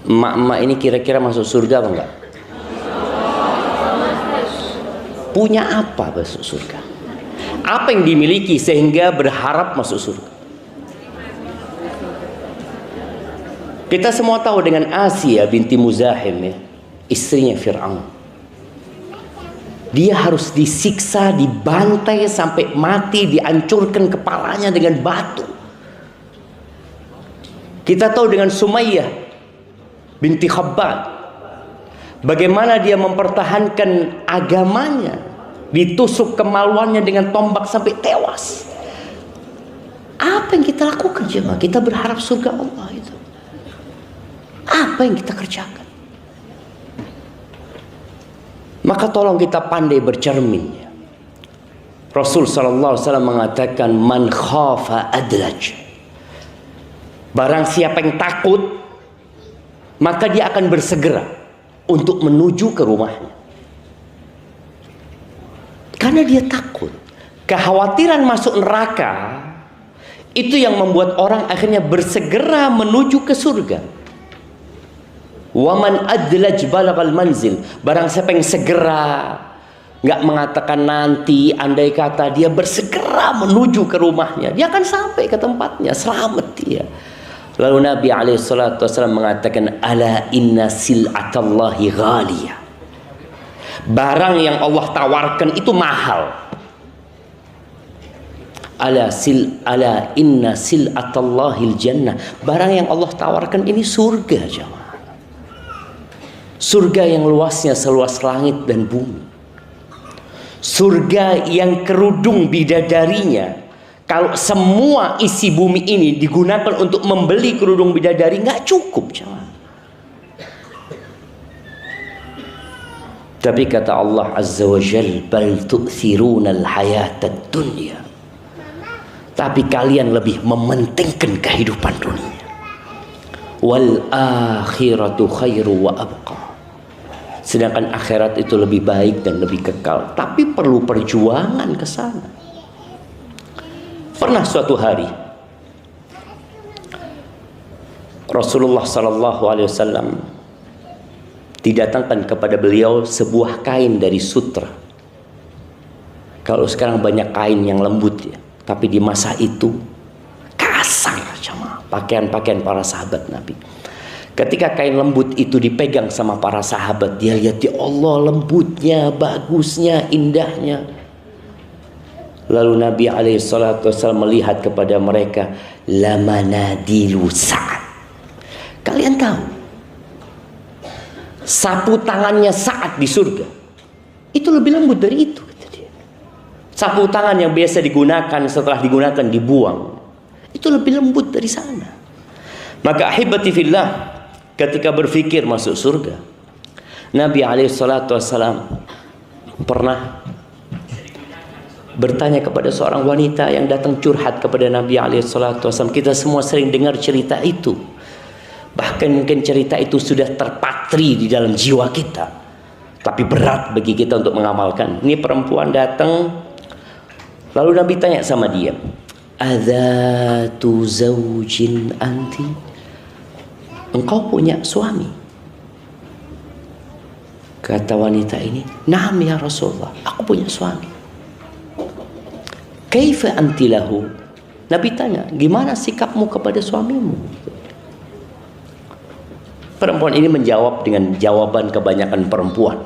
Emak-emak ini kira-kira masuk surga apa enggak? Punya apa masuk surga? Apa yang dimiliki sehingga berharap masuk surga? Kita semua tahu dengan Asia binti Muzahim, ya, istrinya Fir'aun. Dia harus disiksa, dibantai sampai mati, dihancurkan kepalanya dengan batu. Kita tahu dengan Sumayyah binti Khabbab, bagaimana dia mempertahankan agamanya, ditusuk kemaluannya dengan tombak sampai tewas. Apa yang kita lakukan jemaah? Kita berharap surga Allah itu. Apa yang kita kerjakan? Maka tolong kita pandai bercermin. Rasul sallallahu alaihi wasallam mengatakan, man khafa adlaj. Barang siapa yang takut, maka dia akan bersegera untuk menuju ke rumahnya. Karena dia takut. Kekhawatiran masuk neraka itu yang membuat orang akhirnya bersegera menuju ke surga. Waman adlaj balagal manzil. Barang siapa yang segera, nggak mengatakan nanti, andai kata, dia bersegera menuju ke rumahnya, dia akan sampai ke tempatnya, selamat dia. Lalu Nabi SAW mengatakan, ala inna sil'atallahi ghaliyah. Barang yang Allah tawarkan itu mahal. Ala inna sil'atallahil jannah. Barang yang Allah tawarkan ini surga, jemaah. Surga yang luasnya seluas langit dan bumi. Surga yang kerudung bidadarinya, kalau semua isi bumi ini digunakan untuk membeli kerudung bidadari, nggak cukup, jemaah. Tapi kata Allah Azza wa Jal, bal tu'thiruna al-hayatad dunya. Tapi kalian lebih mementingkan kehidupan dunia. Wal akhiratu khairu wa abqa. Sedangkan akhirat itu lebih baik dan lebih kekal. Tapi perlu perjuangan ke sana. Pernah suatu hari Rasulullah SAW didatangkan kepada beliau sebuah kain dari sutra. Kalau sekarang banyak kain yang lembut, ya, tapi di masa itu kasar, sama pakaian-pakaian para sahabat Nabi. Ketika kain lembut itu dipegang sama para sahabat, dia lihat, ya Allah, lembutnya, bagusnya, indahnya. Lalu Nabi SAW melihat kepada mereka, lamanadilu Sa'ad. Kalian tahu, sapu tangannya Sa'ad di surga itu lebih lembut dari itu, kata dia. Sapu tangan yang biasa digunakan, setelah digunakan dibuang, itu lebih lembut dari sana. Maka ahibati fillah, ketika berpikir masuk surga, Nabi SAW pernah bertanya kepada seorang wanita yang datang curhat kepada Nabi SAW. Kita semua sering dengar cerita itu. Bahkan mungkin cerita itu sudah terpatri di dalam jiwa kita, tapi berat bagi kita untuk mengamalkan. Ini perempuan datang, lalu Nabi tanya sama dia, adzatu zaujin anti? Engkau punya suami? Kata wanita ini, na'am ya Rasulullah, aku punya suami. Kaifa anti lahu? Nabi tanya, gimana sikapmu kepada suamimu? Perempuan ini menjawab dengan jawaban kebanyakan perempuan.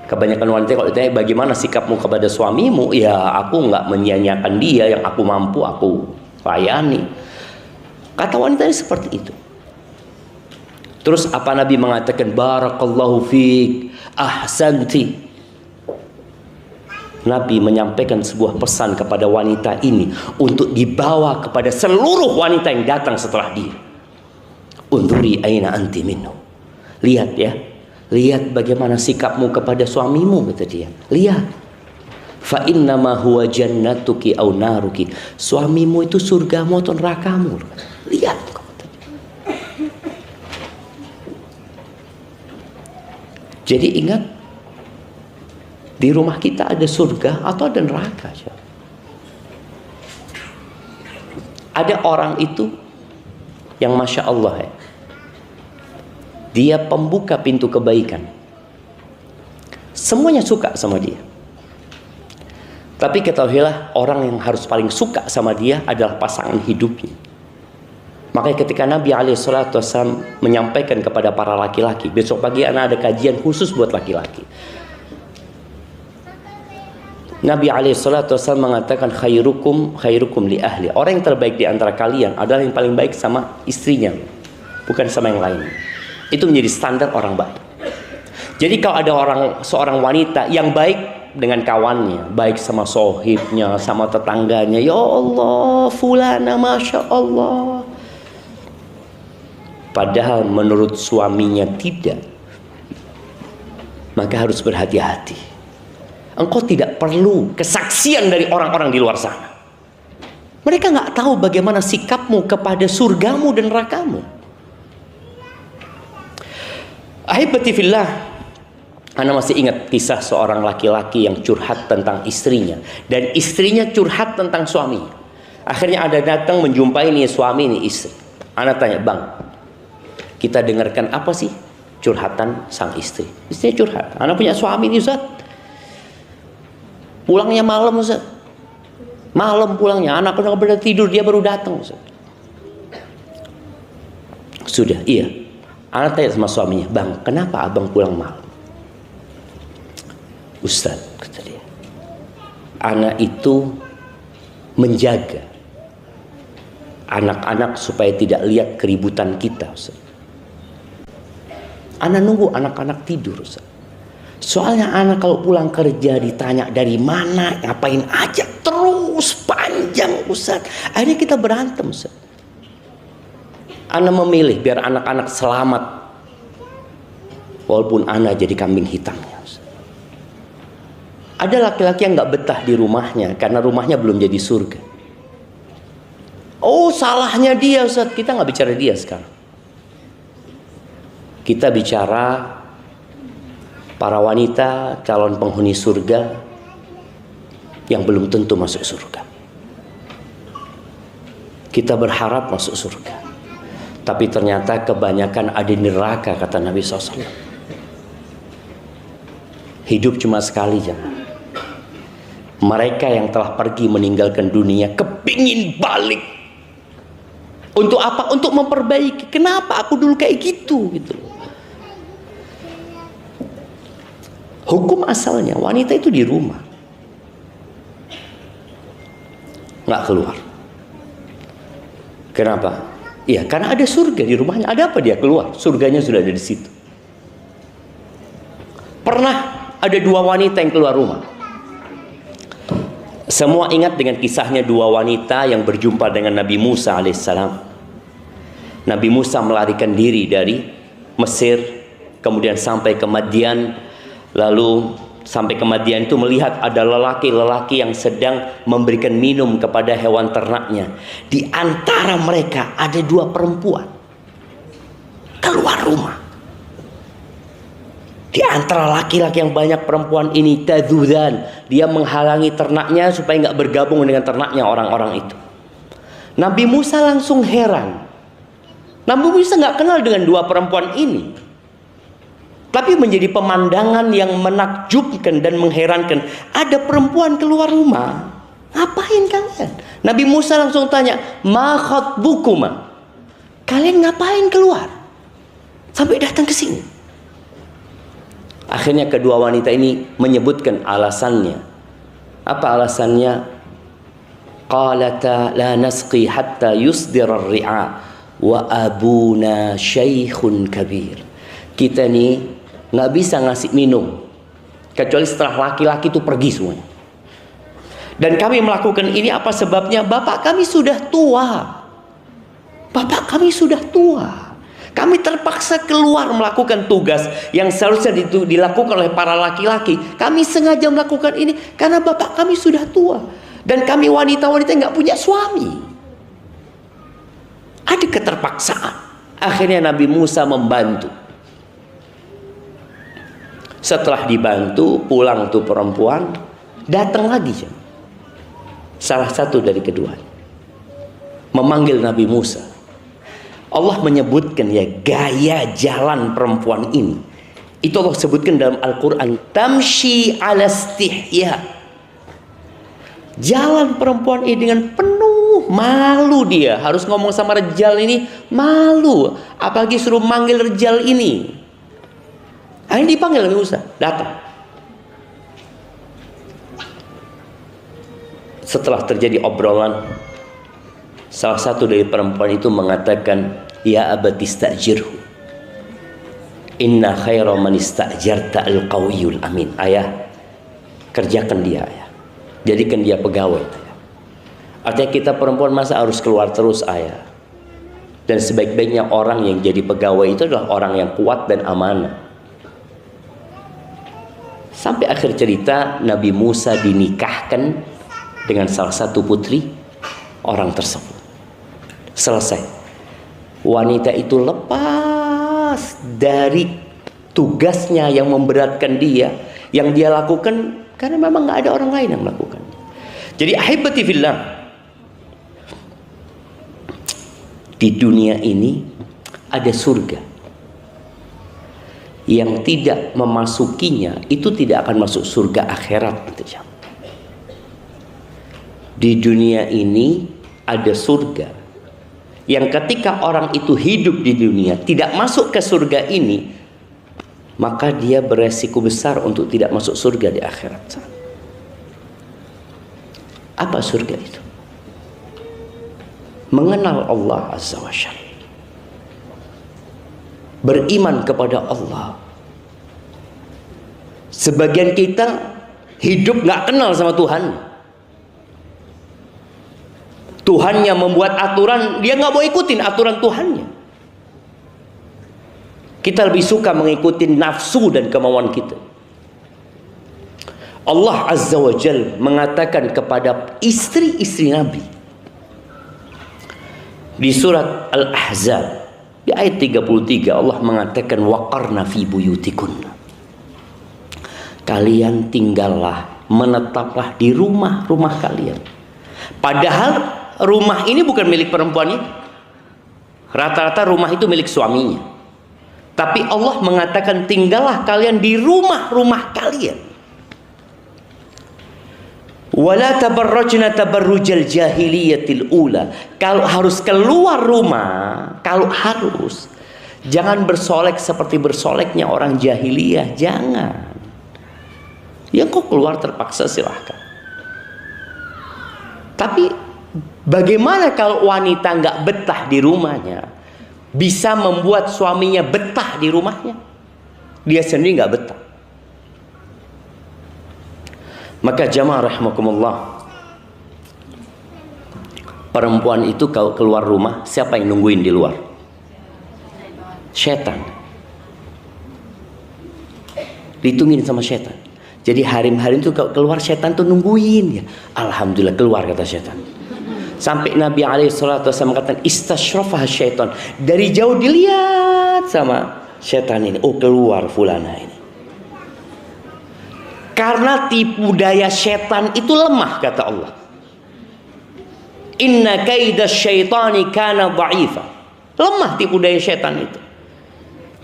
Kebanyakan wanita kalau ditanya bagaimana sikapmu kepada suamimu, ya aku nggak menyia-nyiakan dia, yang aku mampu aku layani. Kata wanita ini seperti itu. Terus apa Nabi mengatakan, barakallahu fiik, ahsanti. Nabi menyampaikan sebuah pesan kepada wanita ini untuk dibawa kepada seluruh wanita yang datang setelah dia. Unduri aina anti minhu. Lihat ya, lihat bagaimana sikapmu kepada suamimu, kata dia. Lihat. Fa innama huwa jannatuki au naruki. Suamimu itu surgamu atau nerakamu. Lihat. Jadi ingat, di rumah kita ada surga atau ada neraka. Ada orang itu yang Masya Allah, ya, Dia pembuka pintu kebaikan. Semuanya suka sama dia. Tapi ketahuilah, orang yang harus paling suka sama dia adalah pasangan hidupnya. Makanya ketika Nabi SAW menyampaikan kepada para laki-laki, besok pagi anak ada kajian khusus buat laki-laki. Nabi SAW mengatakan khairukum li ahli. Orang yang terbaik di antara kalian adalah yang paling baik sama istrinya, bukan sama yang lain. Itu menjadi standar orang baik. Jadi kalau ada seorang wanita yang baik dengan kawannya, baik sama sohibnya, sama tetangganya, ya Allah, fulana masya Allah, padahal menurut suaminya tidak, maka harus berhati-hati. Engkau tidak perlu kesaksian dari orang-orang di luar sana. Mereka nggak tahu bagaimana sikapmu kepada surgamu dan nerakamu. Ahibati fillah, Anda masih ingat kisah seorang laki-laki yang curhat tentang istrinya, dan istrinya curhat tentang suaminya. Akhirnya ada datang menjumpai nih suami nih istri. Anda tanya, bang, kita dengarkan apa sih curhatan sang istri? Istrinya curhat, Anda punya suami nih Ustaz, pulangnya malam Ustaz, malam pulangnya, anak udah pada tidur, dia baru datang Ustaz. Sudah, iya. Anda tanya sama suaminya, bang, kenapa abang pulang malam? Ustaz, kata dia, anak itu menjaga anak-anak supaya tidak lihat keributan kita Ustaz. Anak nunggu anak-anak tidur Ustaz. Soalnya anak kalau pulang kerja ditanya dari mana, ngapain aja, terus panjang Ustaz. Akhirnya kita berantem Ustaz. Anak memilih biar anak-anak selamat, walaupun anak jadi kambing hitamnya Ustaz. Ada laki-laki yang gak betah di rumahnya karena rumahnya belum jadi surga. Oh, salahnya dia Ustaz. Kita gak bicara dia sekarang. Kita bicara para wanita calon penghuni surga yang belum tentu masuk surga. Kita berharap masuk surga, tapi ternyata kebanyakan ada di neraka, kata Nabi SAW. Hidup cuma sekali jangan. Mereka yang telah pergi meninggalkan dunia kepingin balik. Untuk apa? Untuk memperbaiki. Kenapa aku dulu kayak gitu? Hukum asalnya wanita itu di rumah, nggak keluar. Kenapa? Iya, karena ada surga di rumahnya. Ada apa dia keluar? Surganya sudah ada di situ. Pernah ada dua wanita yang keluar rumah. Semua ingat dengan kisahnya dua wanita yang berjumpa dengan Nabi Musa alaihissalam. Nabi Musa melarikan diri dari Mesir, kemudian sampai ke Madian. Lalu sampai ke Madian itu melihat ada lelaki-lelaki yang sedang memberikan minum kepada hewan ternaknya. Di antara mereka ada dua perempuan keluar rumah. Di antara laki-laki yang banyak, perempuan ini tadudan, dia menghalangi ternaknya supaya nggak bergabung dengan ternaknya orang-orang itu. Nabi Musa langsung heran. Nabi Musa nggak kenal dengan dua perempuan ini, tapi menjadi pemandangan yang menakjubkan dan mengherankan. Ada perempuan keluar rumah, ngapain kalian? Nabi Musa langsung tanya, ma khatbukuma, kalian ngapain keluar sampai datang ke sini? Akhirnya kedua wanita ini menyebutkan alasannya. Apa alasannya? Qalata la nasqi hatta yusdira ar-ri'a wa abuna syaikhun kabir. Kita nih nggak bisa ngasih minum kecuali setelah laki-laki itu pergi semuanya. Dan kami melakukan ini apa sebabnya? Bapak kami sudah tua. Bapak kami sudah tua. Kami terpaksa keluar melakukan tugas yang seharusnya dilakukan oleh para laki-laki. Kami sengaja melakukan ini karena bapak kami sudah tua. Dan kami wanita-wanita nggak punya suami. Ada keterpaksaan. Akhirnya Nabi Musa membantu. Setelah dibantu, pulang tuh perempuan, datang lagi. Salah satu dari keduanya memanggil Nabi Musa. Allah menyebutkan ya gaya jalan perempuan ini. Itu Allah sebutkan dalam Al-Quran. Tamshi ala istihya. Jalan perempuan ini dengan penuh malu dia. Harus ngomong sama Rejal ini malu. Apalagi suruh manggil Rejal ini. Akhirnya dipanggil Nabi Musa. Datang. Setelah terjadi obrolan, salah satu dari perempuan itu mengatakan, ya abati istajirhu, inna khaira man istajarta al-qawiyul amin. Ayah, kerjakan dia, ayah. Jadikan dia pegawai, ayah. Artinya kita perempuan masa harus keluar terus, ayah. Dan sebaik-baiknya orang yang jadi pegawai itu adalah orang yang kuat dan amanah. Sampai akhir cerita Nabi Musa dinikahkan dengan salah satu putri orang tersebut. Selesai. Wanita itu lepas dari tugasnya yang memberatkan dia, yang dia lakukan karena memang nggak ada orang lain yang melakukan. Jadi ahibati fillah, di dunia ini ada surga. Yang tidak memasukinya itu tidak akan masuk surga akhirat. Di dunia ini ada surga yang ketika orang itu hidup di dunia tidak masuk ke surga ini, maka dia beresiko besar untuk tidak masuk surga di akhirat. Apa surga itu? Mengenal Allah Azza wa Jalla, beriman kepada Allah. Sebagian kita hidup nggak kenal sama Tuhan. Tuhannya membuat aturan, dia nggak mau ikutin aturan Tuhannya. Kita lebih suka mengikuti nafsu dan kemauan kita. Allah Azza wa Jal mengatakan kepada istri-istri Nabi di surat Al-Ahzab di ayat 33, Allah mengatakan waqarna fi buyutikunna. Kalian tinggallah, menetaplah di rumah-rumah kalian. Padahal rumah ini bukan milik perempuan ini. Rata-rata rumah itu milik suaminya. Tapi Allah mengatakan tinggallah kalian di rumah-rumah kalian. Wala tabarrajna tabarrujal jahiliyatil ula. Kalau harus keluar rumah, kalau harus, jangan bersolek seperti bersoleknya orang jahiliyah. Jangan. Ya kok keluar terpaksa silahkan. Tapi bagaimana kalau wanita nggak betah di rumahnya, bisa membuat suaminya betah di rumahnya? Dia sendiri nggak betah. Maka jamaah rahimakumullah, perempuan itu kalau keluar rumah, siapa yang nungguin di luar? Setan. Dihitungin sama setan. Jadi harim-harim itu kalau keluar, setan tuh nungguin ya. Alhamdulillah keluar, kata setan. Sampai Nabi SAW mengatakan istasyrafah syaitan. Dari jauh dilihat sama setan ini. Oh, keluar fulana ini. Karena tipu daya setan itu lemah, kata Allah. Inna kaida syaitani kana dha'ifa. Lemah tipu daya setan itu.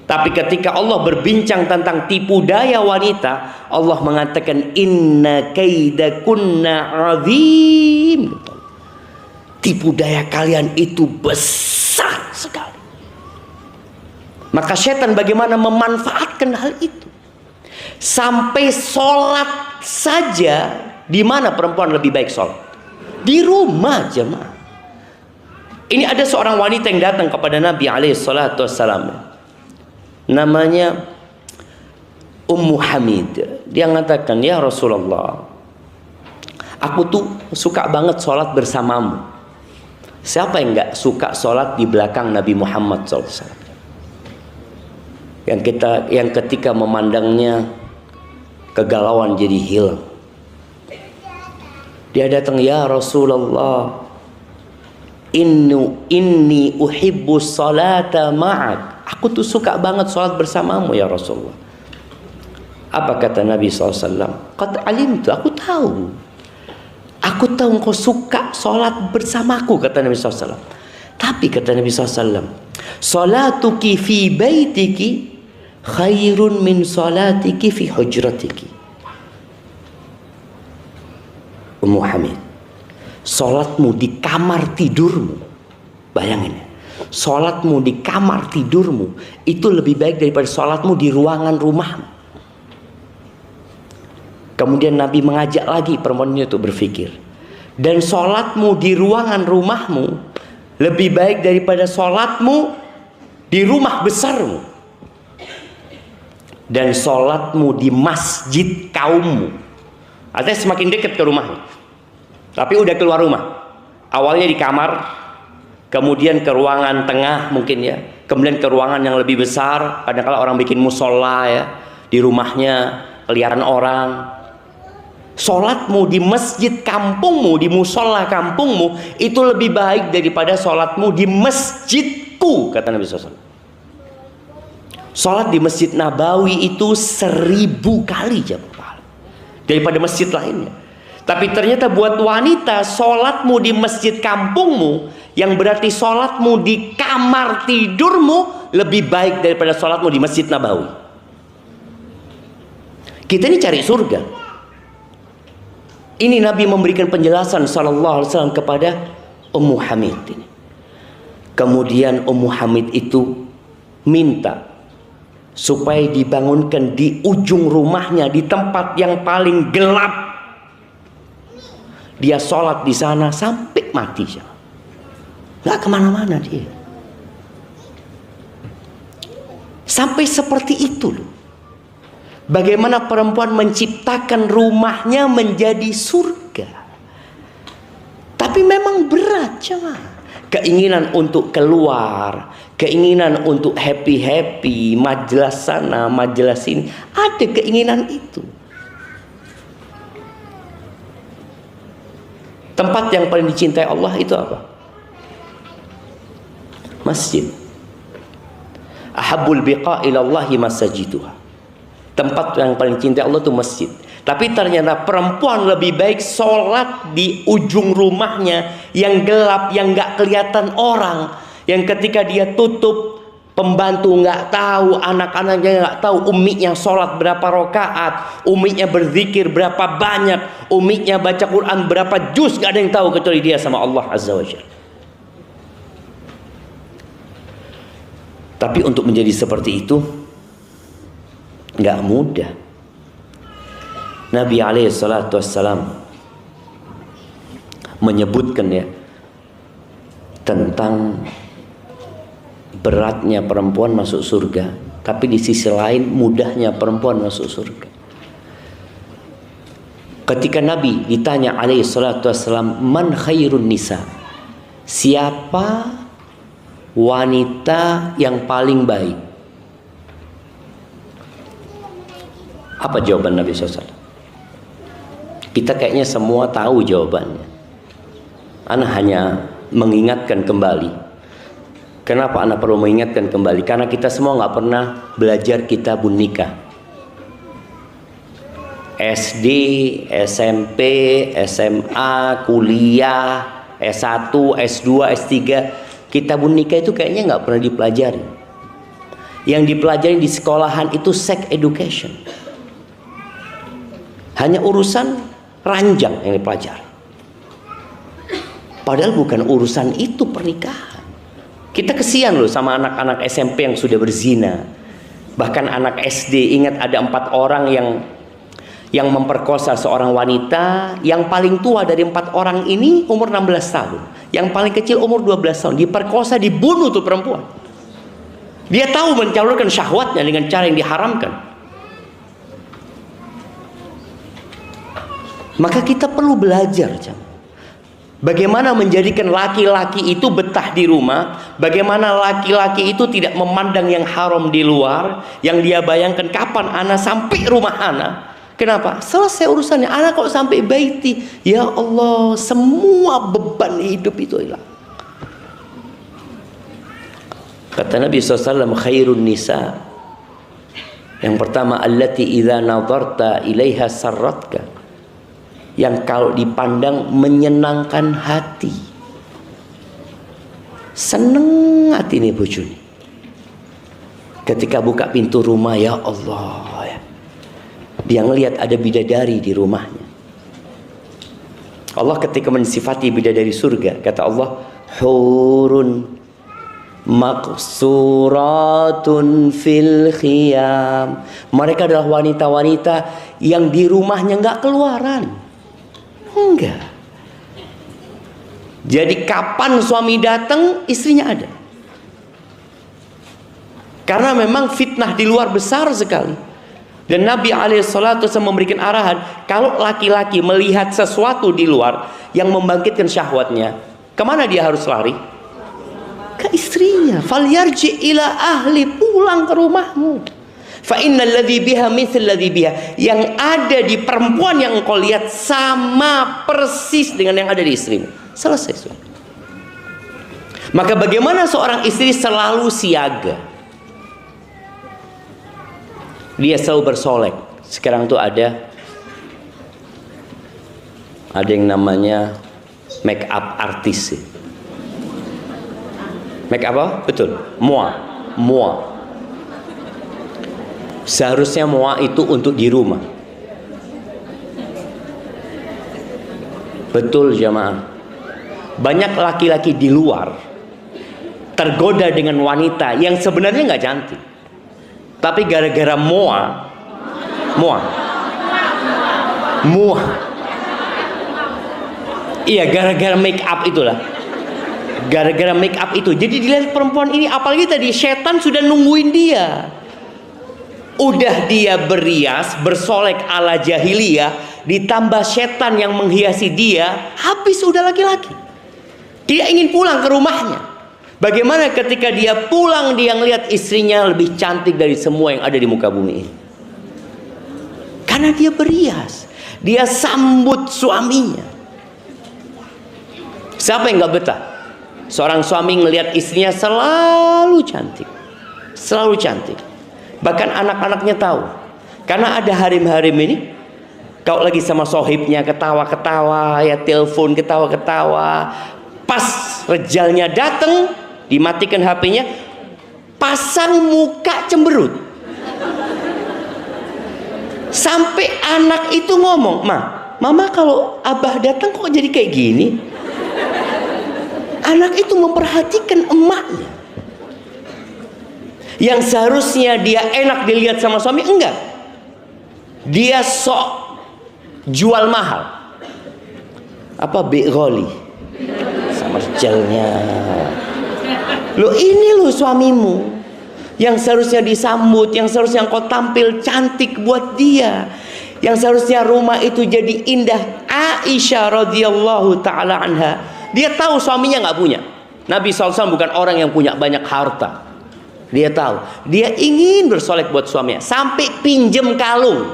Tapi ketika Allah berbincang tentang tipu daya wanita, Allah mengatakan inna kaidakunna 'azim. Tipu daya kalian itu besar sekali. Maka setan bagaimana memanfaatkan hal itu? Sampai sholat saja, di mana perempuan lebih baik sholat? Di rumah, jemaah. Ini ada seorang wanita yang datang kepada Nabi SAW. Namanya Ummu Hamid. Dia mengatakan, ya Rasulullah, aku tuh suka banget sholat bersamamu. Siapa yang nggak suka sholat di belakang Nabi Muhammad SAW? Yang ketika memandangnya kegalauan jadi hilang. Dia datang, ya Rasulullah, inni uhibbu salata ma'ak. Aku tuh suka banget sholat bersamamu ya Rasulullah. Apa kata Nabi SAW? Qad alimtu, aku tahu. Aku tahu engkau suka sholat bersamaku, kata Nabi SAW. Tapi kata Nabi SAW, salatuki fi baitiki khairun min salatiki fi hujratiki. Ummu Hamid, salatmu di kamar tidurmu, bayangin ya, salatmu di kamar tidurmu itu lebih baik daripada salatmu di ruangan rumahmu. Kemudian Nabi mengajak lagi perempuan itu untuk berpikir, dan salatmu di ruangan rumahmu lebih baik daripada salatmu di rumah besarmu, dan salatmu di masjid kaummu. Artinya semakin dekat ke rumahmu, tapi udah keluar rumah. Awalnya di kamar, kemudian ke ruangan tengah mungkin ya, kemudian ke ruangan yang lebih besar. Kadang-kala orang bikin musola ya di rumahnya, kelihatan orang. Sholatmu di masjid kampungmu, di musola kampungmu itu lebih baik daripada sholatmu di masjidku, kata Nabi SAW. Sholat di Masjid Nabawi itu 1000 kali jamaah daripada masjid lainnya. Tapi ternyata buat wanita, sholatmu di masjid kampungmu, yang berarti sholatmu di kamar tidurmu, lebih baik daripada sholatmu di Masjid Nabawi. Kita ini cari surga. Ini Nabi memberikan penjelasan sallallahu alaihi wasallam kepada Ummu Hamid ini. Kemudian Ummu Hamid itu minta supaya dibangunkan di ujung rumahnya, di tempat yang paling gelap. Dia sholat di sana sampai mati, nggak kemana-mana dia. Sampai seperti itu loh. Bagaimana perempuan menciptakan rumahnya menjadi surga. Tapi memang berat, jemaah. Keinginan untuk keluar, keinginan untuk happy-happy, majelis sana, majelis sini, ada keinginan itu. Tempat yang paling dicintai Allah itu apa? Masjid. Ahabbul biqa ilallahi masajiduha. Tempat yang paling cinta Allah itu masjid. Tapi ternyata perempuan lebih baik sholat di ujung rumahnya yang gelap, yang nggak kelihatan orang, yang ketika dia tutup pembantu nggak tahu, anak-anaknya nggak tahu, umminya sholat berapa rakaat, umminya berzikir berapa banyak, umminya baca Quran berapa juz, nggak ada yang tahu kecuali dia sama Allah Azza wa Jalla. Tapi untuk menjadi seperti itu nggak mudah. Nabi SAW menyebutkan ya tentang beratnya perempuan masuk surga, tapi di sisi lain mudahnya perempuan masuk surga. Ketika Nabi ditanya SAW, man khairun nisa, siapa wanita yang paling baik? Apa jawaban Nabi SAW? Kita kayaknya semua tahu jawabannya. Ana hanya mengingatkan kembali. Kenapa ana perlu mengingatkan kembali? Karena kita semua nggak pernah belajar kitabun nikah. SD, SMP, SMA, kuliah, S1, S2, S3, kitabun nikah itu kayaknya nggak pernah dipelajari. Yang dipelajari di sekolahan itu sex education. Hanya urusan ranjang yang dipelajari. Padahal bukan urusan itu pernikahan. Kita kesian loh sama anak-anak SMP yang sudah berzina. Bahkan anak SD, ingat ada 4 orang yang memperkosa seorang wanita. Yang paling tua dari 4 orang ini umur 16 tahun. Yang paling kecil umur 12 tahun. Diperkosa, dibunuh tuh perempuan. Dia tahu mencalurkan syahwatnya dengan cara yang diharamkan. Maka kita perlu belajar, bagaimana menjadikan laki-laki itu betah di rumah, bagaimana laki-laki itu tidak memandang yang haram di luar, yang dia bayangkan kapan anak sampai rumah anak. Kenapa? Selesai urusannya. Anak kok sampai baiti, ya Allah, semua beban hidup itu hilang. Kata Nabi SAW, khairun nisa, yang pertama, allati idza nadarta ilaiha sarratka, yang kalau dipandang menyenangkan hati. Seneng hati ini bojone. Ketika buka pintu rumah, ya Allah, ya. Dia ngelihat ada bidadari di rumahnya. Allah ketika mensifati bidadari surga, kata Allah, hurun maqsuratun fil khiyam. Mereka adalah wanita-wanita yang di rumahnya nggak keluaran. Enggak. Jadi kapan suami datang, istrinya ada. Karena memang fitnah di luar besar sekali. Dan Nabi alaihissalatu memberikan arahan, kalau laki-laki melihat sesuatu di luar yang membangkitkan syahwatnya, kemana dia harus lari? Ke istrinya. Falyarji ila ahli, pulang ke rumahmu. Fa innal ladzi biha mithl ladzi biha. Yang ada di perempuan yang engkau lihat sama persis dengan yang ada di istrimu. Selesai. Maka bagaimana seorang istri selalu siaga? Dia selalu bersolek. Sekarang tuh ada yang namanya make up artis. Make up apa? Betul. Mua. Seharusnya mua itu untuk di rumah. Betul jamaah. Banyak laki-laki di luar tergoda dengan wanita yang sebenarnya nggak cantik. Tapi gara-gara mua. Iya, gara-gara make up itulah. Gara-gara make up itu. Jadi dilihat perempuan ini, apalagi tadi setan sudah nungguin dia. Udah dia berias, bersolek ala jahiliyah, ditambah setan yang menghiasi dia, habis udah laki-laki. Dia ingin pulang ke rumahnya. Bagaimana ketika dia pulang, dia ngelihat istrinya lebih cantik dari semua yang ada di muka bumi ini. Karena dia berias, dia sambut suaminya. Siapa yang gak betah? Seorang suami ngelihat istrinya selalu cantik, selalu cantik. Bahkan anak-anaknya tahu. Karena ada harim-harim ini, kau lagi sama sohibnya ketawa-ketawa, ya telepon ketawa-ketawa. Pas rejalnya datang, dimatikan HP-nya, pasang muka cemberut. Sampai anak itu ngomong, Mama kalau Abah datang kok jadi kayak gini? Anak itu memperhatikan emaknya. Yang seharusnya dia enak dilihat sama suami, enggak. Dia sok jual mahal. Apa bi'gholi? Sama rejalnya. Loh ini loh suamimu yang seharusnya disambut, yang seharusnya engkau tampil cantik buat dia, yang seharusnya rumah itu jadi indah. Aisyah radhiyallahu taala anha, dia tahu suaminya nggak punya. Nabi SAW bukan orang yang punya banyak harta. Dia tahu, dia ingin bersolek buat suaminya, sampai pinjem kalung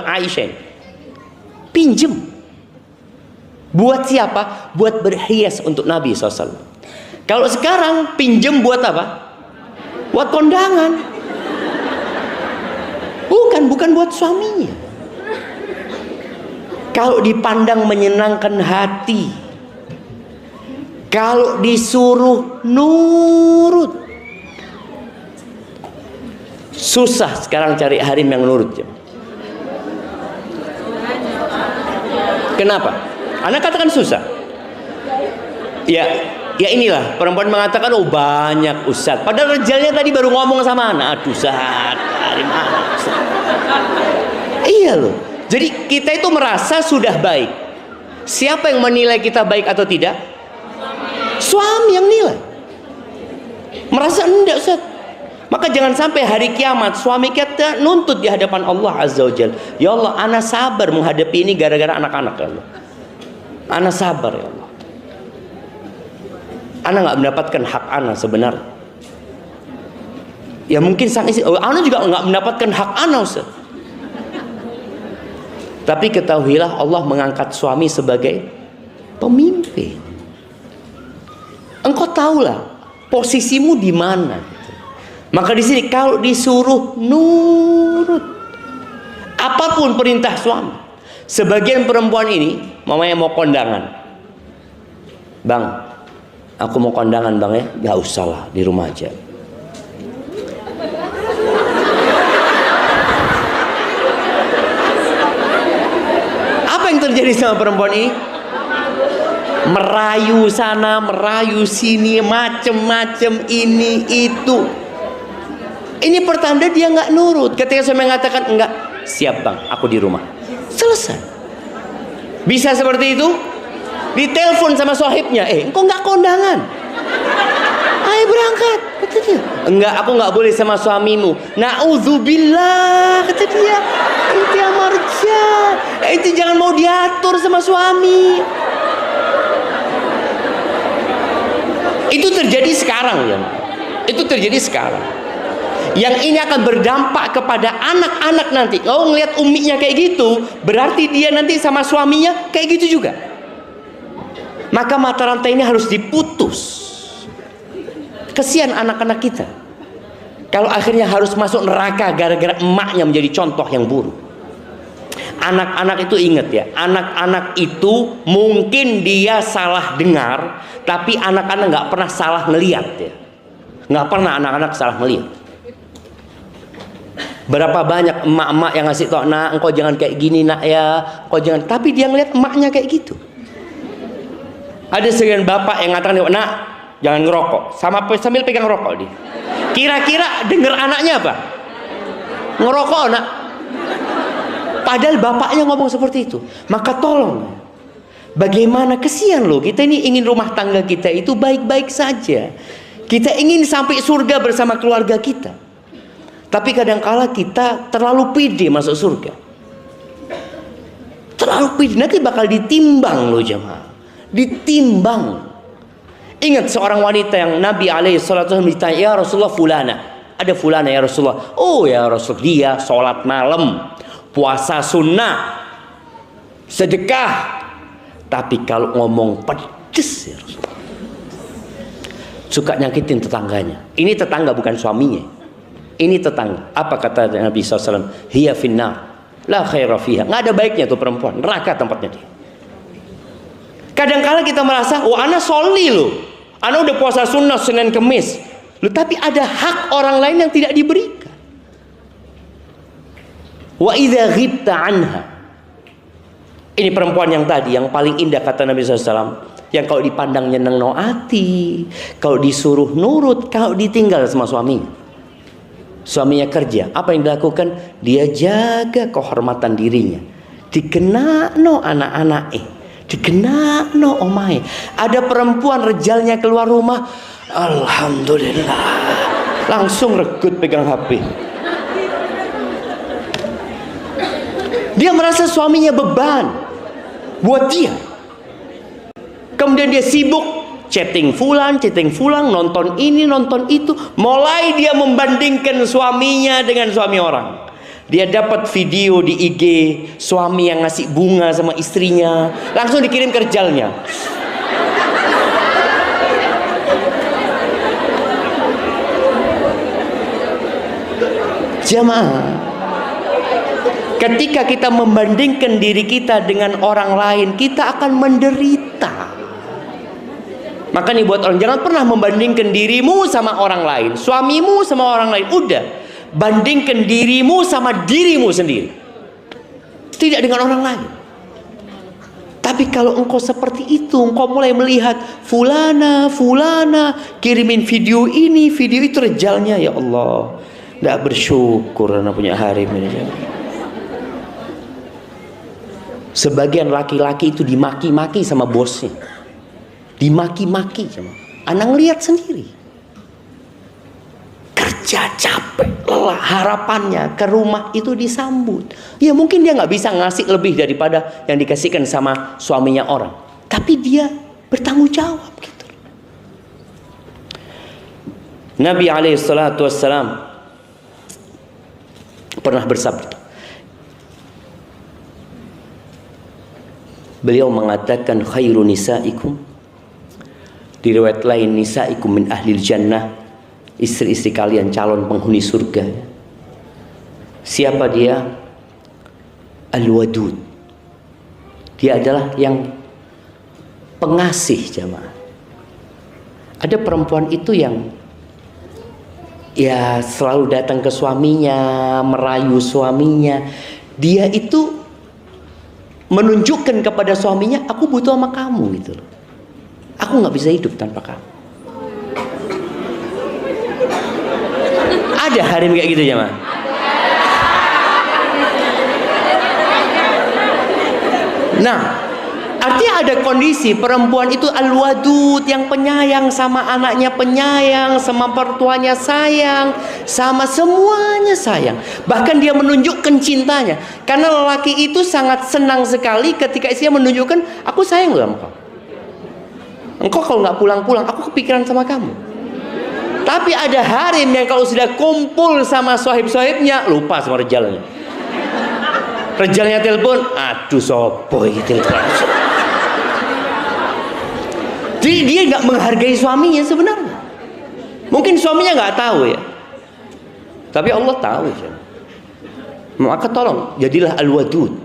Aisyah. Pinjem. Buat siapa? Buat berhias untuk Nabi SAW. Kalau sekarang pinjem buat apa? Buat kondangan. Bukan buat suaminya. Kalau dipandang menyenangkan hati, kalau disuruh nurut, susah sekarang cari harim yang nurut. Kenapa? Anak katakan susah. Ya inilah perempuan mengatakan, oh banyak Ustaz. Padahal rejalnya tadi baru ngomong sama anak. Aduh Ustaz, dari mana Ustaz? Iya loh. Jadi kita itu merasa sudah baik. Siapa yang menilai kita baik atau tidak? Suami yang nilai. Merasa enggak Ustaz. Maka jangan sampai hari kiamat suami kita nuntut di hadapan Allah Azza wa Jalla. Ya Allah, ana sabar menghadapi ini gara-gara anak-anak ya Allah. Ana sabar ya Allah. Ana nggak mendapatkan hak ana sebenarnya. Ya mungkin sang istri, ana juga nggak mendapatkan hak ana Ustaz. Tapi ketahuilah Allah mengangkat suami sebagai pemimpin. Engkau tahulah posisimu di mana. Maka di sini kalau disuruh nurut apapun perintah suami. Sebagian perempuan ini mamanya mau kondangan. Bang, Aku mau kondangan bang ya. Gak usah lah, di rumah aja. Apa yang terjadi sama perempuan ini? Merayu sana, merayu sini, macem-macem, ini itu. Ini pertanda dia nggak nurut. Ketika saya mengatakan enggak, siap bang, aku di rumah. Selesai. Bisa seperti itu? Ditelepon sama sohibnya, engkau nggak kondangan? Ayo berangkat, kata dia. Enggak, aku nggak boleh sama suamimu. Na'udzubillah, kata dia. Itu amarja. Itu jangan mau diatur sama suami. Itu terjadi sekarang ya. Itu terjadi sekarang. Yang ini akan berdampak kepada anak-anak nanti. Kalau ngelihat uminya kayak gitu, berarti dia nanti sama suaminya kayak gitu juga. Maka mata rantai ini harus diputus. Kesian anak-anak kita kalau akhirnya harus masuk neraka gara-gara emaknya menjadi contoh yang buruk. Anak-anak itu ingat ya, anak-anak itu mungkin dia salah dengar, tapi anak-anak nggak pernah salah ngelihat ya. Nggak pernah anak-anak salah melihat. Berapa banyak emak-emak yang ngasih tau, nak, engkau jangan kayak gini nak ya, engkau jangan. Tapi dia ngeliat emaknya kayak gitu. Ada sebagian bapak yang ngatakan, nak, jangan ngerokok, sambil pegang rokok dia. Kira-kira denger anaknya apa? Ngerokok nak. Padahal bapaknya ngomong seperti itu. Maka tolong, bagaimana, kesian loh, kita ini ingin rumah tangga kita itu baik-baik saja. Kita ingin sampai surga bersama keluarga kita. Tapi kadangkala kita terlalu pede masuk surga. Terlalu pede, nanti bakal ditimbang loh jemaah. Ditimbang. Ingat seorang wanita yang Nabi SAW ditanya, ya Rasulullah fulana. Ada fulana ya Rasulullah. Oh ya Rasulullah, dia sholat malam, puasa sunnah, sedekah. Tapi kalau ngomong pedes ya Rasulullah, suka nyakitin tetangganya. Ini tetangga bukan suaminya. Ini tetangga. Apa kata Nabi SAW? Hiya finnar, la khaira fiha. Nggak ada baiknya tuh perempuan, neraka tempatnya dia. Kadang-kala kita merasa, oh ana soli loh, ana udah puasa sunnah Senin Kemis loh, tapi ada hak orang lain yang tidak diberikan. Wa idza ghibta anha. Ini perempuan yang tadi, yang paling indah kata Nabi SAW, yang kalau dipandang nyeneng no hati, kalau disuruh nurut, kalau ditinggal sama suaminya. Suaminya kerja, apa yang dilakukan? Dia jaga kehormatan dirinya. Dikenakno anak-anak dikenakno omahe. Ada perempuan rejalnya keluar rumah, alhamdulillah, langsung regut pegang HP. Dia merasa suaminya beban buat dia. Kemudian dia sibuk chatting fulan, nonton ini, nonton itu. Mulai dia membandingkan suaminya dengan suami orang. Dia dapat video di IG suami yang ngasih bunga sama istrinya, langsung dikirim ke rejalnya. Jamaah, ketika kita membandingkan diri kita dengan orang lain, kita akan menderita. Makanya buat orang, jangan pernah membandingkan dirimu sama orang lain, suamimu sama orang lain. Udah, bandingkan dirimu sama dirimu sendiri, tidak dengan orang lain. Tapi kalau engkau seperti itu, engkau mulai melihat fulana kirimin video ini, video itu, rejalnya, ya Allah, tidak bersyukur karena punya harim ini. Sebagian laki-laki itu dimaki-maki sama bosnya, dimaki-maki sama. Anak lihat sendiri, kerja capek, lelah, harapannya ke rumah itu disambut. Ya mungkin dia nggak bisa ngasih lebih daripada yang dikasihkan sama suaminya orang, tapi dia bertanggung jawab gitu. Nabi SAW pernah bersabda, beliau mengatakan, khairu nisaikum, di riwayat lain, nisaikum min ahlil jannah, istri-istri kalian calon penghuni surga. Siapa dia? Al-wadud. Dia adalah yang pengasih, jamaah. Ada perempuan itu yang ya selalu datang ke suaminya, merayu suaminya. Dia itu menunjukkan kepada suaminya, aku butuh sama kamu gitu loh. Aku nggak bisa hidup tanpa kamu. Ada harim kayak gitu jemaah. Nah, artinya ada kondisi perempuan itu al-wadud, yang penyayang, sama anaknya penyayang, sama pertuanya sayang, sama semuanya sayang. Bahkan dia menunjukkan cintanya. Karena lelaki itu sangat senang sekali ketika istrinya menunjukkan, aku sayang loh sama kau. Engkau kalau nggak pulang-pulang, aku kepikiran sama kamu. Tapi ada harim yang kalau sudah kumpul sama sohib-sohibnya, lupa sama rejalnya. Rejalnya telepon, aduh sopo gitu. Jadi dia nggak menghargai suaminya sebenarnya. Mungkin suaminya nggak tahu ya, tapi Allah tahu. Maka tolong jadilah al-wadud,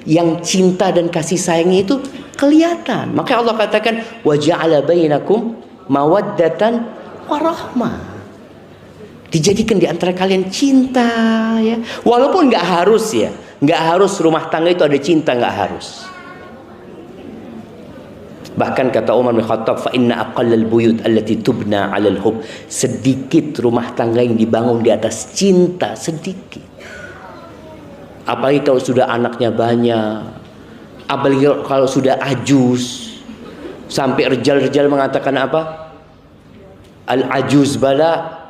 yang cinta dan kasih sayangnya itu kelihatan. Maka Allah katakan wa ja'ala bainakum mawaddatan warahmah. Dijadikan di antara kalian cinta ya. Walaupun nggak harus ya, nggak harus rumah tangga itu ada cinta, nggak harus. Bahkan kata Umar bin Khattab, fa inna aqallal buyut allati tubna 'alal hub. Sedikit rumah tangga yang dibangun di atas cinta, sedikit. Apalagi kalau sudah anaknya banyak, apalagi kalau sudah ajuz. Sampai rejal-rejal mengatakan apa? Al-ajuz bala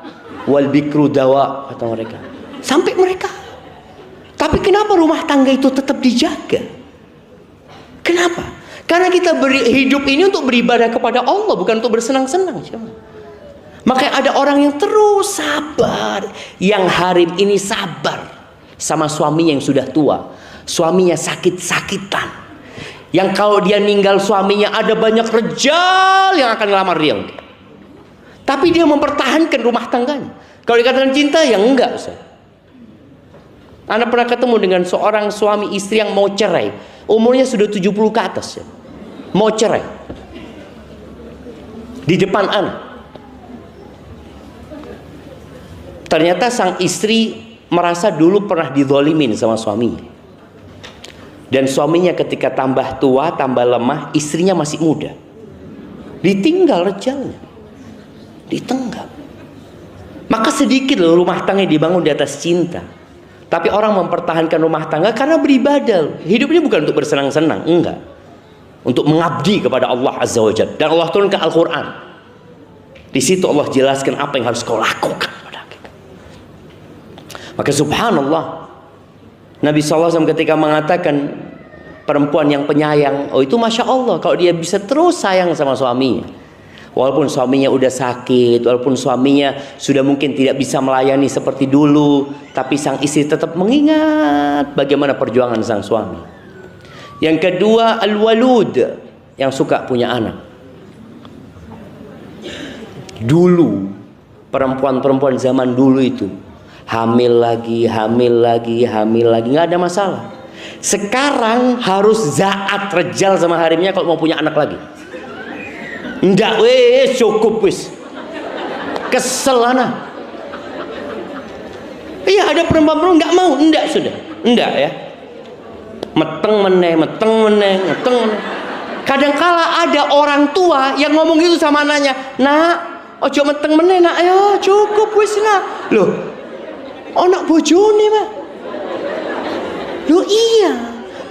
wal bikru dawa, kata mereka. Sampai mereka. Tapi kenapa rumah tangga itu tetap dijaga? Kenapa? Karena kita hidup ini untuk beribadah kepada Allah, bukan untuk bersenang-senang. Makanya ada orang yang terus sabar. Yang harim ini sabar sama suaminya yang sudah tua. Suaminya sakit-sakitan. Yang kalau dia ninggal suaminya, ada banyak rejal yang akan ngelamar dia. Tapi dia mempertahankan rumah tangganya. Kalau dikatakan cinta, ya enggak, Ustaz. Anda pernah ketemu dengan seorang suami istri yang mau cerai, umurnya sudah 70 ke atas ya. Mau cerai di depan anak. Ternyata sang istri merasa dulu pernah dizalimin sama suaminya. Dan suaminya ketika tambah tua, tambah lemah, istrinya masih muda. Ditinggal rejalnya. Ditenggak. Maka sedikit loh rumah tangga dibangun di atas cinta. Tapi orang mempertahankan rumah tangga karena beribadah. Hidup ini bukan untuk bersenang-senang, enggak. Untuk mengabdi kepada Allah Azza wa Jalla. Dan Allah turunkan Al-Quran. Di situ Allah jelaskan apa yang harus kau lakukan pada kita. Maka subhanallah, Nabi SAW ketika mengatakan perempuan yang penyayang, oh itu Masya Allah, kalau dia bisa terus sayang sama suaminya. Walaupun suaminya udah sakit, walaupun suaminya sudah mungkin tidak bisa melayani seperti dulu, tapi sang istri tetap mengingat bagaimana perjuangan sang suami. Yang kedua, al-walud, yang suka punya anak. Dulu, perempuan-perempuan zaman dulu itu hamil lagi, nggak ada masalah. Sekarang harus zaat rejal sama harimnya kalau mau punya anak lagi. Nggak, wes cukup wes. Kesel ana. Iya, ada perempuan-perempuan nggak mau, nggak sudah, nggak ya. Meteng meneng. Kadangkala ada orang tua yang ngomong gitu sama anaknya, nak, ojo meteng meneng, nak, ayo cukup wis nak. Loh, anak bojone mah. Loh iya.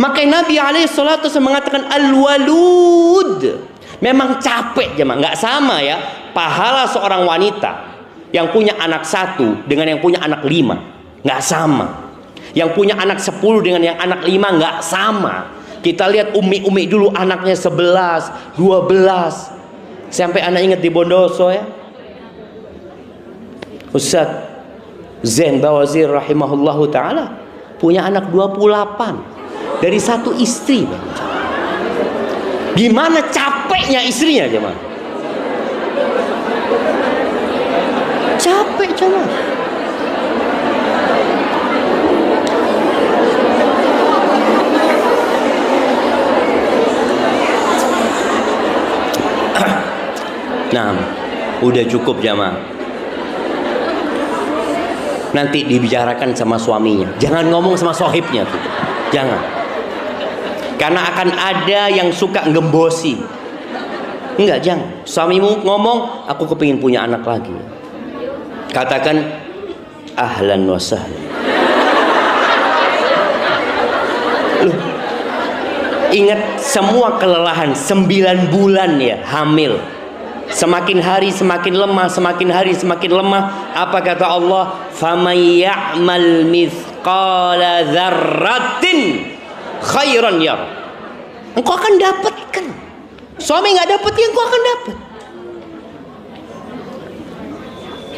Makanya Nabi alaihissalatu mengatakan al-walud. Memang capek jemaah, nggak sama ya. Pahala seorang wanita yang punya anak 1 dengan yang punya anak 5 nggak sama. Yang punya anak 10 dengan yang anak 5 nggak sama. Kita lihat umi-umi dulu anaknya 11, 12. Sampai anak ingat di Bondoso ya. Ustaz Zain Bawazir rahimahullahu ta'ala punya anak 28 dari 1 istri. Gimana capeknya istrinya jemaah? Capek jemaah. Nah, Udah cukup jamaah. Nanti dibicarakan sama suaminya. Jangan ngomong sama sohibnya tuh. Jangan. Karena akan ada yang suka ngembosi. Enggak, jangan. Suamimu ngomong, aku kepingin punya anak lagi. Katakan, ahlan wa sahlan. Loh, ingat semua kelelahan 9 bulan ya hamil. Semakin hari semakin lemah, semakin hari semakin lemah. Apa kata Allah? Faman ya'mal mithqala dzarratin khairan yara. Engkau akan dapatkan. Suami nggak dapat, yang engkau akan dapat.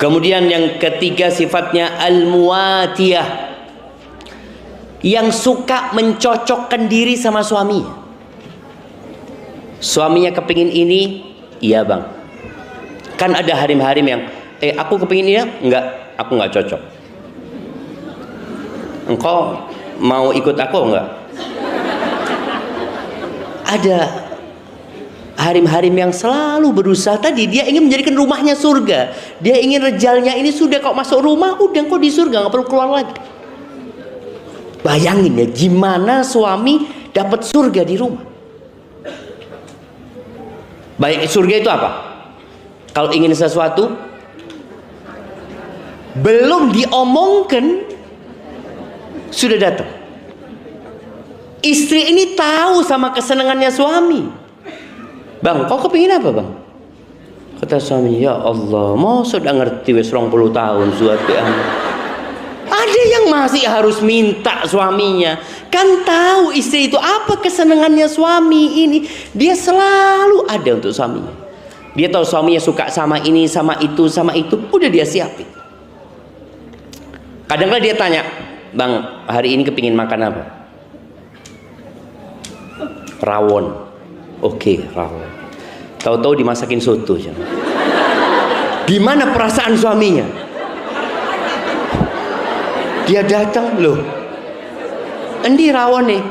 Kemudian yang ketiga sifatnya al-muwatiyah, yang suka mencocokkan diri sama suaminya. Suaminya kepingin ini, iya bang. Kan ada harim-harim yang aku kepingin ini ya? Enggak, aku nggak cocok. Engkau mau ikut aku enggak? Ada harim-harim yang selalu berusaha. Tadi dia ingin menjadikan rumahnya surga. Dia ingin rejalnya ini sudah kok masuk rumah, udah kok di surga, nggak perlu keluar lagi. Bayangin ya, gimana suami dapat surga di rumah. Baik, surga itu apa? Kalau ingin sesuatu belum diomongkan sudah datang. Istri ini tahu sama kesenangannya suami. Bang, kau kepingin apa bang? Kata suaminya, ya Allah, mau sudah ngerti wes 20 tahun suatu. Ada yang masih harus minta suaminya. Kan tahu istri itu apa kesenangannya suami ini. Dia selalu ada untuk suaminya. Dia tahu suaminya suka sama ini, sama itu, sama itu. Udah dia siapin. Kadang-kadang dia tanya, bang, hari ini kepingin makan apa? Rawon. Oke, rawon. Tahu-tahu dimasakin soto. Gimana perasaan suaminya? Dia datang, loh, endi rawon nih?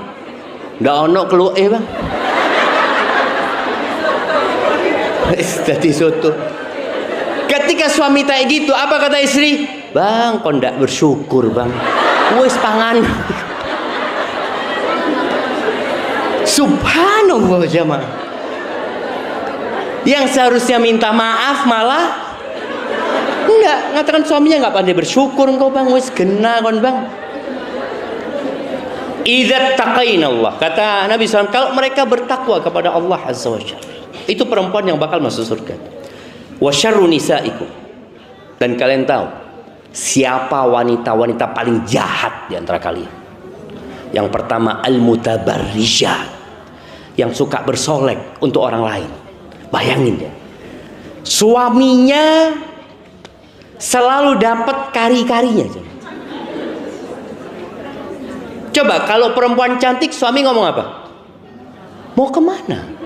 Nggak ono keluke bang. Jadi soto. Ketika suami kayak gitu, apa kata istri? Bang, kok ndak bersyukur bang? Wes pangan. Subhanallah jamaah. Yang seharusnya minta maaf malah enggak, ngatakan suaminya enggak pandai bersyukur engkau bang, wis gena kon bang. Idza taqainallah, kata Nabi SAW, kalau mereka bertakwa kepada Allah Azza wa Jalla, itu perempuan yang bakal masuk surga. Wa syarru nisaikum, dan kalian tahu siapa wanita-wanita paling jahat di antara kalian? Yang pertama al-mutabarrijat, yang suka bersolek untuk orang lain. Bayangin ya, suaminya selalu dapat kari-karinya. Coba kalau perempuan cantik, suami ngomong apa? Mau kemana?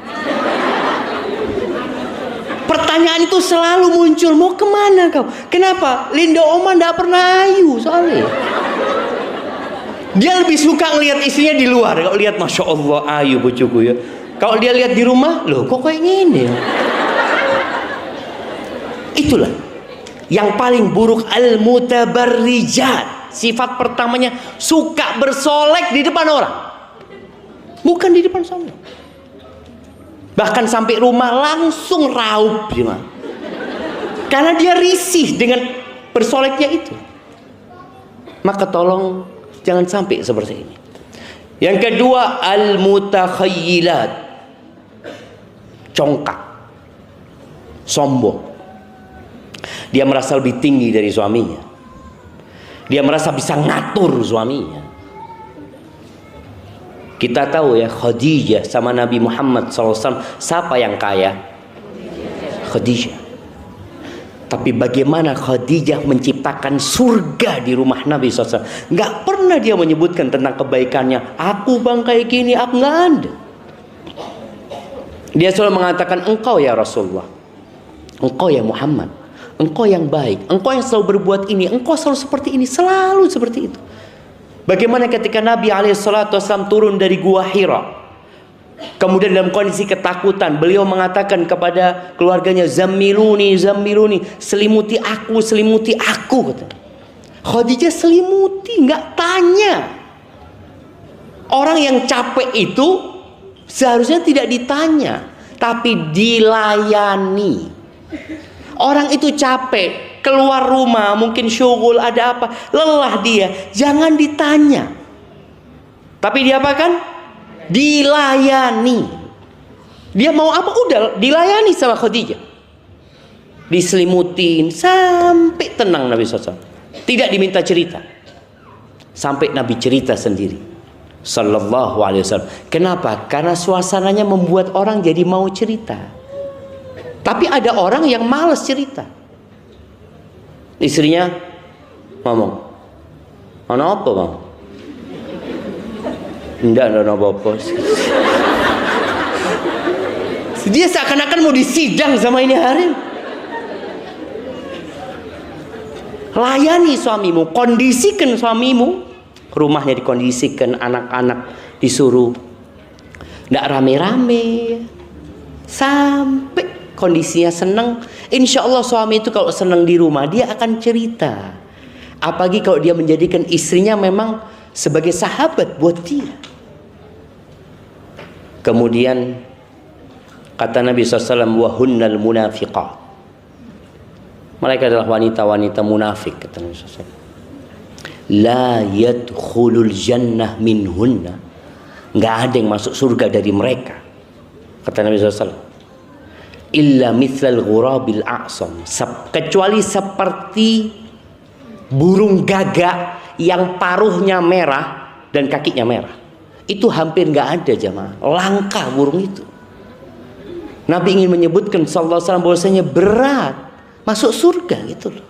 Pertanyaan itu selalu muncul, mau kemana kau? Kenapa? Linda Oma ndak pernah ayu soalnya. Dia lebih suka ngelihat istrinya di luar. Kalau lihat, masya Allah ayu bojoku ya. Kalau dia lihat di rumah, loh kok kayak gini ya? Itulah yang paling buruk, al-mutabarrijat. Sifat pertamanya suka bersolek di depan orang, bukan di depan suami. Bahkan sampai rumah langsung raup dia, karena dia risih dengan bersoleknya itu. Maka tolong jangan sampai seperti ini. Yang kedua, al-mutakhayyilat, congkak, sombong. Dia merasa lebih tinggi dari suaminya. Dia merasa bisa ngatur suaminya. Kita tahu ya, Khadijah sama Nabi Muhammad SAW, siapa yang kaya? Khadijah. Tapi bagaimana Khadijah menciptakan surga di rumah Nabi SAW? Nggak pernah dia menyebutkan tentang kebaikannya. Aku bang kayak gini, aku nggak ada. Dia selalu mengatakan, engkau ya Rasulullah, engkau ya Muhammad, engkau yang baik, engkau yang selalu berbuat ini, engkau selalu seperti ini, selalu seperti itu. Bagaimana ketika Nabi SAW turun dari Gua Hira, Kemudian dalam kondisi ketakutan, beliau mengatakan kepada keluarganya, "Zammiluni, zammiluni, selimuti aku, kata. Khadijah selimuti, nggak tanya. Orang yang capek itu seharusnya tidak ditanya, tapi dilayani. Orang itu capek, keluar rumah, mungkin syughul, ada apa, lelah dia, jangan ditanya. Tapi diapakan? Dilayani. Dia mau apa, udah dilayani sama Khadijah. Diselimutin sampai tenang Nabi SAW. Tidak diminta cerita, sampai Nabi cerita sendiri Sallallahu alaihi wasallam. Kenapa? Karena suasananya membuat orang jadi mau cerita. Tapi ada orang yang malas cerita. Istrinya ngomong, "Ana apa, Bang?" Enggak ada apa-apa. Dia seakan-akan mau disidang sama ini hari. Layani suamimu, kondisikan suamimu, rumahnya dikondisikan, anak-anak disuruh tidak rame-rame, sampai kondisinya senang. Insya Allah suami itu kalau senang di rumah dia akan cerita. Apalagi kalau dia menjadikan istrinya memang sebagai sahabat buat dia. Kemudian kata Nabi SAW, "Wahunnal munafiqah." Mereka adalah wanita-wanita munafik, kata Nabi SAW. "La yadkhulul jannah minhunna." Nggak ada yang masuk surga dari mereka, kata Nabi SAW. "Illa mithlal ghurabil a'sam." Kecuali seperti burung gagak yang paruhnya merah dan kakinya merah. Itu hampir nggak ada jamaah. Langka burung itu. Nabi ingin menyebutkan sallallahu alaihi wasallam bahwasanya berat masuk surga gitu loh.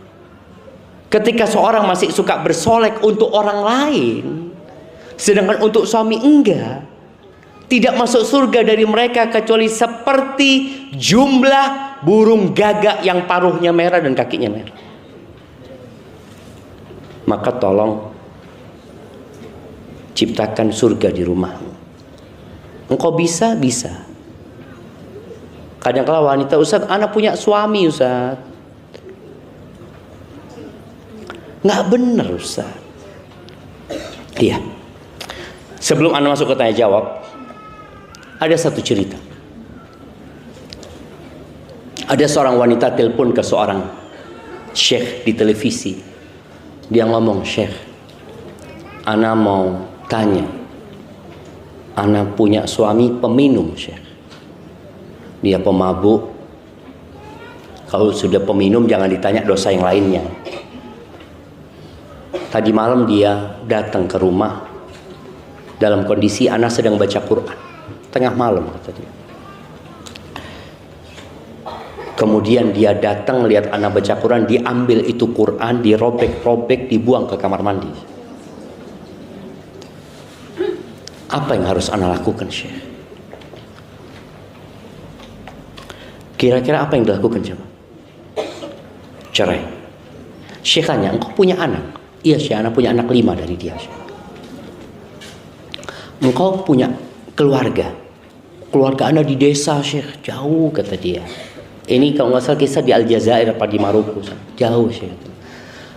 Ketika seorang masih suka bersolek untuk orang lain, sedangkan untuk suami enggak, tidak masuk surga dari mereka kecuali seperti jumlah burung gagak yang paruhnya merah dan kakinya merah. Maka tolong ciptakan surga di rumahmu. Engkau bisa. Kadang-kala wanita, "Ustaz, anak punya suami, Ustaz." Nggak benar, Ustaz. Iya. Sebelum Anda masuk ke tanya jawab, ada satu cerita. Ada seorang wanita telepon ke seorang syekh di televisi. Dia ngomong, "Syekh, Ana mau tanya. Ana punya suami peminum, Syekh. Dia pemabuk. Kalau sudah peminum jangan ditanya dosa yang lainnya. Tadi malam dia datang ke rumah dalam kondisi Ana sedang baca Quran. Tengah malam," kata dia. Kemudian dia datang lihat Ana baca Quran, diambil itu Quran, dirobek-robek, dibuang ke kamar mandi. Apa yang harus Ana lakukan, Syekh? Kira-kira apa yang dilakukan, coba? Cerai. Syekh tanya, "Engkau punya anak?" "Iya, Syekh, Ana punya anak 5 dari dia, Syekh." "Engkau punya keluarga?" "Keluarga Ana di desa, Syekh." "Jauh," kata dia. Ini kalau nggak salah kisah di Aljazair apa di Maroko. "Jauh, Syekh."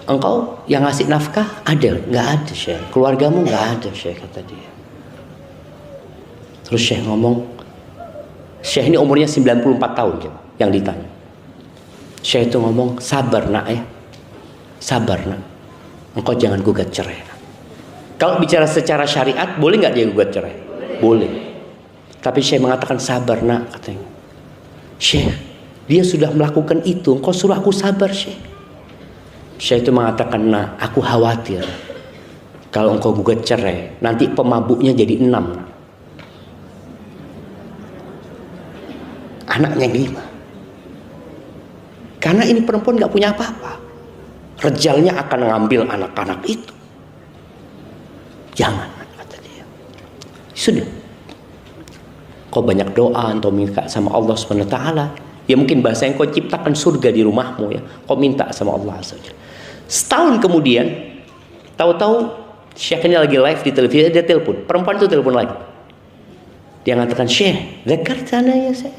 "Engkau yang ngasih nafkah?" "Ada." "Nggak ada, Syekh." "Keluargamu?" "Nggak ada, Syekh," kata dia. Terus Syekh ngomong, Syekh ini umurnya 94 tahun yang ditanya. Syekh itu ngomong, "Sabar nak ya, sabar nak. Engkau jangan gugat cerai." Kalau bicara secara syariat, boleh nggak dia gugat cerai? Boleh. Tapi Syekh mengatakan, "Sabar nak," katanya. "Syekh, dia sudah melakukan itu, engkau suruh aku sabar, Syekh." Syekh itu mengatakan, "Nah, aku khawatir kalau engkau gugat cerai, nanti pemabuknya jadi 6 nak. Anaknya 5. Karena ini perempuan gak punya apa-apa. Rejalnya akan ngambil anak-anak itu. Jangan," kata dia. Sudah. Kau banyak doa atau minta sama Allah SWT. Ya mungkin bahasa yang kau ciptakan surga di rumahmu ya. Kau minta sama Allah saja. Setahun kemudian, tahu-tahu Syekh ini lagi live di televisi, dia telepon. Perempuan itu telepon lagi. Dia mengatakan, Syekh, dzakartana ya Syekh.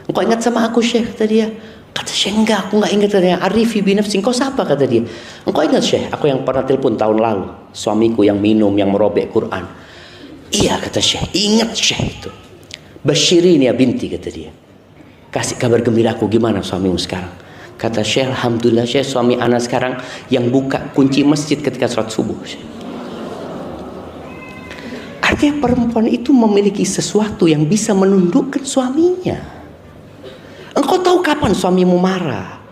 Engkau ingat sama aku Syekh, kata dia. Kata Syekh, enggak, aku enggak ingat. Katanya, Arifi binafsi, engkau siapa, kata dia. Engkau ingat Syekh, aku yang pernah telepon tahun lalu, suamiku yang minum, yang merobek Quran. Iya, kata Syekh, ingat Syekh itu. Basyirin ya binti, kata dia. Kasih kabar gembira aku, gimana suamimu sekarang? Kata Syekh, alhamdulillah Syekh, suami anak sekarang yang buka kunci masjid ketika sholat subuh. Artinya perempuan itu memiliki sesuatu yang bisa menundukkan suaminya. Engkau tahu kapan suamimu marah.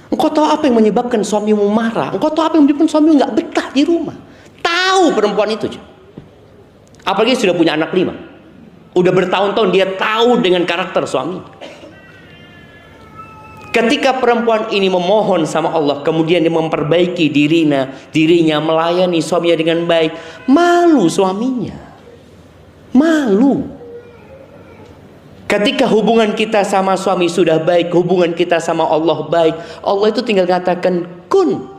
Engkau tahu apa yang menyebabkan suamimu marah. Engkau tahu apa yang menyebabkan suamimu nggak betah di rumah. Tahu perempuan itu. Apalagi sudah punya anak 5. Udah bertahun-tahun dia tahu dengan karakter suami. Ketika perempuan ini memohon sama Allah, kemudian dia memperbaiki dirinya melayani suaminya dengan baik, malu suaminya. Malu. Ketika hubungan kita sama suami sudah baik, hubungan kita sama Allah baik, Allah itu tinggal katakan kun,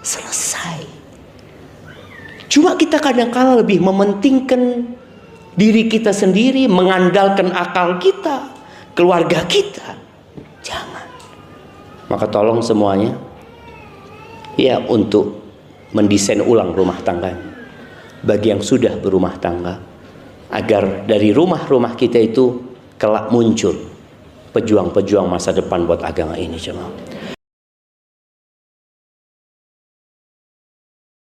selesai. Cuma kita kadang-kala lebih mementingkan diri kita sendiri, mengandalkan akal kita, keluarga kita. Jangan. Maka tolong semuanya, ya, untuk mendesain ulang rumah tangganya. Bagi yang sudah berumah tangga, agar dari rumah-rumah kita itu kelak muncul pejuang-pejuang masa depan buat agama ini, jemaah.